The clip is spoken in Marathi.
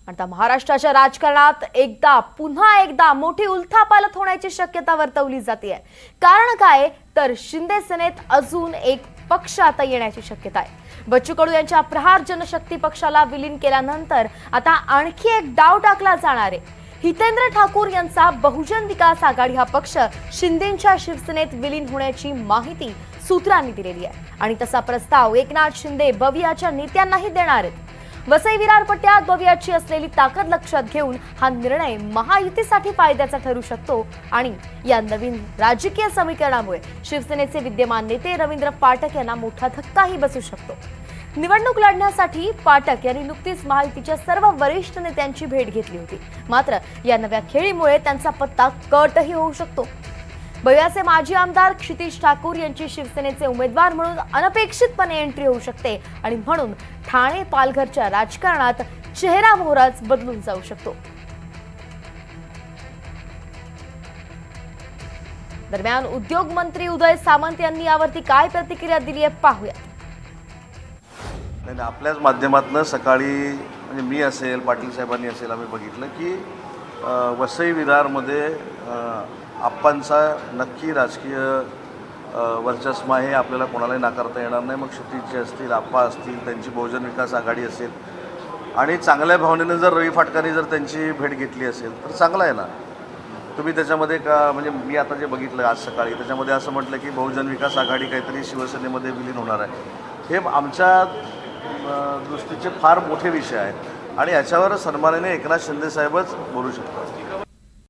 आता महाराष्ट्राच्या राजकारणात पुन्हा एकदा मोठी उलथापालथ होण्याची शक्यता वर्तवली जाते। कारण काय तर शिंदे सेनेत अजून एक पक्ष आता येण्याची शक्यता आहे। बच्चू कडू यांच्या प्रहार जनशक्ती पक्षाला विलीन केल्यानंतर आता आणखी एक डाव टाकला जाणार आहे। हितेंद्र ठाकूर यांचा बहुजन विकास आघाडी हा पक्ष शिंदेंच्या शिवसेनेत विलीन होण्याची माहिती सूत्रांनी दिलेली आहे आणि तसा प्रस्ताव एकनाथ शिंदे बवियाच्या नेत्यांनाही देणार आहेत। वसई विरार पट्ट्यात बवियाची असलेली ताकद लक्षात घेऊन हा निर्णय महायुतीसाठी फायद्याचा ठरू शकतो आणि या नवीन राजकीय समीकरणामुळे शिवसेनेचे विद्यमान नेते रवींद्र पाठक यांना मोठा धक्काही बसू शकतो। निवडणूक लढण्यासाठी पाठक यांनी नुकतीच महायुतीच्या सर्व वरिष्ठ नेत्यांची भेट घेतली होती। मात्र या नव्या खेळीमुळे त्यांचा पत्ता कटही होऊ शकतो। बवियाचे माजी आमदार क्षितिज ठाकूर यांची शिवसेनेचे उमेदवार म्हणून अनपेक्षितपणे एंट्री होऊ शकते आणि म्हणून ठाणे पालघरच्या राजकारणात चेहरामोहराच बदलून जाऊ शकतो। दरम्यान उद्योग मंत्री उदय सामंत यांनी यावरती काय प्रतिक्रिया दिली आहे पाहूया। आपल्याच माध्यमातून सकाळी म्हणजे मी असेल पाटील साहेबांनी असेल आम्ही बघितलं की वसई विरारमध्ये आप्पांचा नक्की राजकीय वर्चस्व आहे, आपल्याला कोणालाही नाकारता येणार नाही। मग क्षितिज असतील, आप्पा असतील, त्यांची बहुजन विकास आघाडी असेल आणि चांगल्या भावनेने जर रवी फाटकांनी जर त्यांची भेट घेतली असेल तर चांगलं आहे ना। तुम्ही त्याच्यामध्ये का म्हणजे मी आता जे बघितलं आज सकाळी त्याच्यामध्ये असं म्हटलं की बहुजन विकास आघाडी काहीतरी शिवसेनेमध्ये विलीन होणार आहे। हे आमच्या दृष्टीचे फार मोठे विषय आहेत आणि याच्यावर सन्मानाने एकनाथ शिंदे साहेबच बोलू शकतात।